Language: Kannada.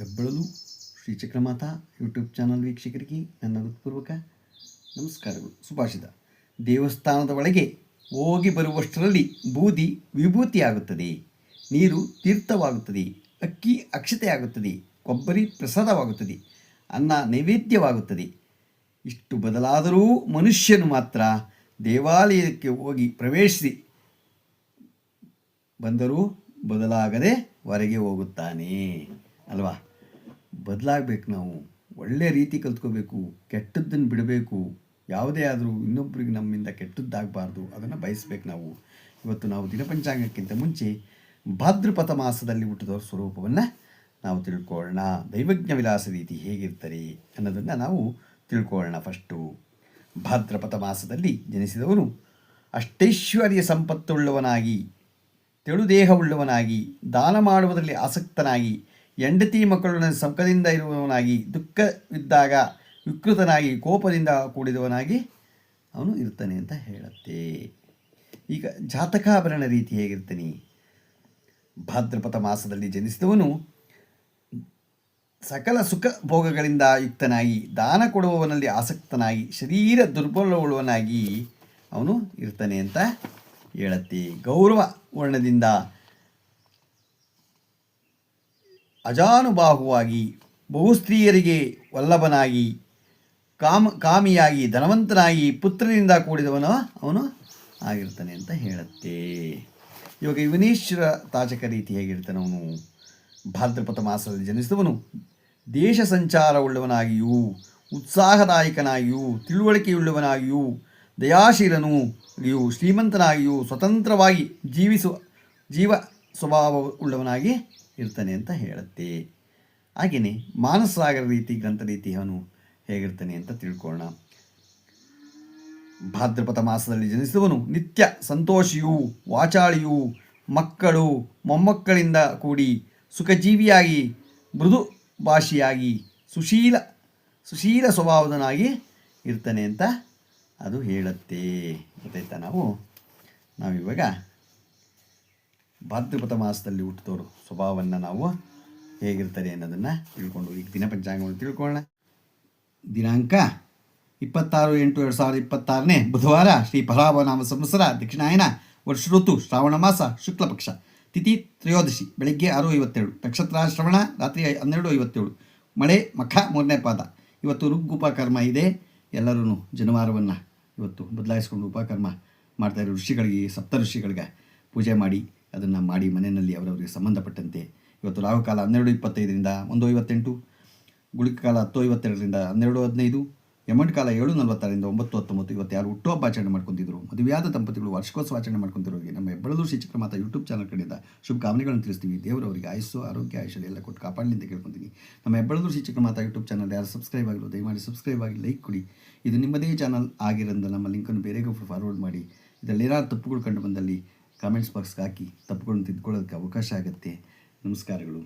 ಹೆಬ್ಬಳಲು ಶ್ರೀ ಚಕ್ರಮಾತಾ ಯೂಟ್ಯೂಬ್ ಚಾನಲ್ ವೀಕ್ಷಕರಿಗೆ ನನ್ನ ಹೃತ್ಪೂರ್ವಕ ನಮಸ್ಕಾರಗಳು. ಸುಭಾಷಿತ: ದೇವಸ್ಥಾನದ ಒಳಗೆ ಹೋಗಿ ಬರುವಷ್ಟರಲ್ಲಿ ಬೂದಿ ವಿಭೂತಿಯಾಗುತ್ತದೆ, ನೀರು ತೀರ್ಥವಾಗುತ್ತದೆ, ಅಕ್ಕಿ ಅಕ್ಷತೆಯಾಗುತ್ತದೆ, ಕೊಬ್ಬರಿ ಪ್ರಸಾದವಾಗುತ್ತದೆ, ಅನ್ನ ನೈವೇದ್ಯವಾಗುತ್ತದೆ. ಇಷ್ಟು ಬದಲಾದರೂ ಮನುಷ್ಯನು ಮಾತ್ರ ದೇವಾಲಯಕ್ಕೆ ಹೋಗಿ ಪ್ರವೇಶಿಸಿ ಬಂದರೂ ಬದಲಾಗದೆ ಹೊರಗೆ ಹೋಗುತ್ತಾನೆ ಅಲ್ವಾ? ಬದಲಾಗಬೇಕು. ನಾವು ಒಳ್ಳೆಯ ರೀತಿ ಕಲ್ತ್ಕೋಬೇಕು, ಕೆಟ್ಟದ್ದನ್ನು ಬಿಡಬೇಕು. ಯಾವುದೇ ಆದರೂ ಇನ್ನೊಬ್ಬರಿಗೆ ನಮ್ಮಿಂದ ಕೆಟ್ಟದ್ದಾಗಬಾರ್ದು, ಅದನ್ನು ಬಯಸಬೇಕು. ಇವತ್ತು ನಾವು ದಿನಪಂಚಾಂಗಕ್ಕಿಂತ ಮುಂಚೆ ಭಾದ್ರಪದ ಮಾಸದಲ್ಲಿ ಹುಟ್ಟಿದವರ ಸ್ವರೂಪವನ್ನು ನಾವು ತಿಳ್ಕೊಳ್ಳೋಣ. ದೈವಜ್ಞ ವಿಲಾಸ ರೀತಿ ಹೇಗಿರ್ತಾರೆ ಅನ್ನೋದನ್ನು ನಾವು ತಿಳ್ಕೊಳ್ಳೋಣ. ಫಸ್ಟು, ಭಾದ್ರಪದ ಮಾಸದಲ್ಲಿ ಜನಿಸಿದವನು ಅಷ್ಟೈಶ್ವರ್ಯ ಸಂಪತ್ತುಳ್ಳವನಾಗಿ, ತೆಳುದೇಹವುಳ್ಳವನಾಗಿ, ದಾನ ಮಾಡುವುದರಲ್ಲಿ ಆಸಕ್ತನಾಗಿ, ಹೆಂಡತಿ ಮಕ್ಕಳನ್ನ ಸಂಕದಿಂದ ಇರುವವನಾಗಿ, ದುಃಖವಿದ್ದಾಗ ವಿಕೃತನಾಗಿ, ಕೋಪದಿಂದ ಕೂಡಿದವನಾಗಿ ಅವನು ಇರ್ತಾನೆ ಅಂತ ಹೇಳುತ್ತೆ. ಈಗ ಜಾತಕಾಭರಣ ರೀತಿ ಹೇಗಿರ್ತಾನೆ? ಭಾದ್ರಪದ ಮಾಸದಲ್ಲಿ ಜನಿಸಿದವನು ಸಕಲ ಸುಖ ಭೋಗಗಳಿಂದ ಯುಕ್ತನಾಗಿ, ದಾನ ಕೊಡುವವನಲ್ಲಿ ಆಸಕ್ತನಾಗಿ, ಶರೀರ ದುರ್ಬಲವುಳ್ಳವನಾಗಿ ಅವನು ಇರ್ತಾನೆ ಅಂತ ಹೇಳುತ್ತೆ. ಗೌರವ ವರ್ಣದಿಂದ ಅಜಾನುಬಾಹುವಾಗಿ, ಬಹುಸ್ತ್ರೀಯರಿಗೆ ವಲ್ಲಭನಾಗಿ, ಕಾಮಿಯಾಗಿ, ಧನವಂತನಾಗಿ, ಪುತ್ರನಿಂದ ಕೂಡಿದವನು ಅವನು ಆಗಿರ್ತಾನೆ ಅಂತ ಹೇಳುತ್ತೆ. ಇವಾಗ ಯುವನೇಶ್ವರ ತಾಚಕ ರೀತಿ ಹೇಗಿರ್ತಾನೆ ಅವನು? ಭಾದ್ರಪದ ಮಾಸದಲ್ಲಿ ಜನಿಸಿದವನು ದೇಶ ಸಂಚಾರವುಳ್ಳವನಾಗಿಯೂ, ಉತ್ಸಾಹದಾಯಕನಾಗಿಯೂ, ತಿಳುವಳಿಕೆಯುಳ್ಳವನಾಗಿಯೂ, ದಯಾಶೀಲನೂ, ಶ್ರೀಮಂತನಾಗಿಯೂ, ಸ್ವತಂತ್ರವಾಗಿ ಜೀವ ಸ್ವಭಾವವುಳ್ಳವನಾಗಿ ಇರ್ತಾನೆ ಅಂತ ಹೇಳುತ್ತೆ. ಹಾಗೆಯೇ ಮಾನಸಾಗರ ರೀತಿ ಗ್ರಂಥ ರೀತಿ ಅವನು ಹೇಗಿರ್ತಾನೆ ಅಂತ ತಿಳ್ಕೊಳ್ಳೋಣ. ಭಾದ್ರಪದ ಮಾಸದಲ್ಲಿ ಜನಿಸಿದವನು ನಿತ್ಯ ಸಂತೋಷಿಯೂ, ವಾಚಾಳಿಯೂ, ಮಕ್ಕಳು ಮೊಮ್ಮಕ್ಕಳಿಂದ ಕೂಡಿ ಸುಖಜೀವಿಯಾಗಿ, ಮೃದು ಭಾಷಿಯಾಗಿ, ಸುಶೀಲ ಸ್ವಭಾವದನಾಗಿ ಇರ್ತಾನೆ ಅಂತ ಅದು ಹೇಳುತ್ತೆ. ಗೊತ್ತಾಯ್ತಾ? ನಾವಿವಾಗ ಭಾದ್ರಪದ ಮಾಸದಲ್ಲಿ ಹುಟ್ಟಿದವರು ಸ್ವಭಾವವನ್ನು ನಾವು ಹೇಗಿರ್ತಾರೆ ಅನ್ನೋದನ್ನು ತಿಳ್ಕೊಂಡು ಈಗ ದಿನಪಂಚಾಂಗವನ್ನು ತಿಳ್ಕೊಳ್ಳೋಣ. ದಿನಾಂಕ 26/8/2026 ಬುಧವಾರ, ಶ್ರೀ ಫಲಾಭನಾಮ ಸಂವತ್ಸರ, ದಕ್ಷಿಣಾಯನ, ವರ್ಷ ಋತು ಶ್ರಾವಣ ಮಾಸ, ಶುಕ್ಲ ಪಕ್ಷ, ತಿಥಿ ತ್ರಯೋದಶಿ, ಬೆಳಗ್ಗೆ 6:57, ನಕ್ಷತ್ರ ಶ್ರವಣ, ರಾತ್ರಿ 12:57, ಮಳೆ ಮಖ 3ನೇ ಪಾದ. ಇವತ್ತು ಋಗ್ಗುಪಕರ್ಮ ಇದೆ. ಎಲ್ಲರೂ ಜನವಾರವನ್ನು ಇವತ್ತು ಬದಲಾಯಿಸ್ಕೊಂಡು ಉಪಕರ್ಮ ಮಾಡ್ತಾಯಿರೋ ಋಷಿಗಳಿಗೆ, ಸಪ್ತ ಋಷಿಗಳಿಗೆ ಪೂಜೆ ಮಾಡಿ ಅದನ್ನು ಮಾಡಿ ಮನೆಯಲ್ಲಿ ಅವರವರಿಗೆ ಸಂಬಂಧಪಟ್ಟಂತೆ ಇವತ್ತು ರಾಹುಕಾಲ 12:25 1:58, ಗುಳಿಕ ಕಾಲ 10:52 12:15, ಯಮಂಟ್ ಕಾಲ 7:46 9:19. ಇವತ್ತು ಯಾರು ಹುಟ್ಟುಹಬ್ಬ ಆಚರಣೆ ಮಾಡ್ಕೊತಿದ್ರು, ಮದುವೆಯಾದ ದಂಪತಿಗಳು ವಾರ್ಷಿಕೋತ್ಸವ ಆಚರಣೆ ಮಾಡ್ಕೊತಿರೋರಿಗೆ ನಮ್ಮ ಹೆಬ್ಬಳಲು ಶ್ರೀ ಚಕ್ರಮಾತಾ ಯೂಟ್ಯೂಬ್ ಚಾನಲ್ ಕಡೆಯಿಂದ ಶುಭಕಾಮನೆಗಳನ್ನು ತಿಳಿಸ್ತೀವಿ. ದೇವರವರಿಗೆ ಆಯುಸ್ಸು, ಆರೋಗ್ಯ, ಐಶ್ವರ್ಯ ಎಲ್ಲ ಕೊಟ್ಟು ಕಾಪಾಡಲಿ ಅಂತ ಕೇಳ್ಕೊತೀನಿ. ನಮ್ಮ ಹೆಬ್ಬಳಲು ಶ್ರೀ ಚಕ್ರಮಾತಾ ಯೂಟ್ಯೂಬ್ ಚಾನಲ್ ಯಾರು ಸಬ್ಸ್ಕ್ರೈಬ್ ಆಗಿಲ್ಲ, ದಯಮಾಡಿ ಸಬ್ಸ್ಕ್ರೈಬ್ ಆಗಿ ಲೈಕ್ ಕೊಡಿ. ಇದು ನಿಮ್ಮದೇ ಚಾನಲ್ ಆಗಿರೋದ್ರಿಂದ ನಮ್ಮ ಲಿಂಕನ್ನು ಬೇರೆಗೂ ಫಾರ್ವರ್ಡ್ ಮಾಡಿ. ಇದರಲ್ಲಿ ಏನಾದ್ರು ತಪ್ಪುಗಳು ಕಂಡು ಬಂದಲ್ಲಿ ಕಾಮೆಂಟ್ಸ್ ಬಾಕ್ಸ್ಗೆ ಹಾಕಿ ತಪ್ಪುಗಳನ್ನು ತಿದ್ಕೊಳ್ಳೋದಕ್ಕೆ ಅವಕಾಶ ಆಗುತ್ತೆ. ನಮಸ್ಕಾರಗಳು.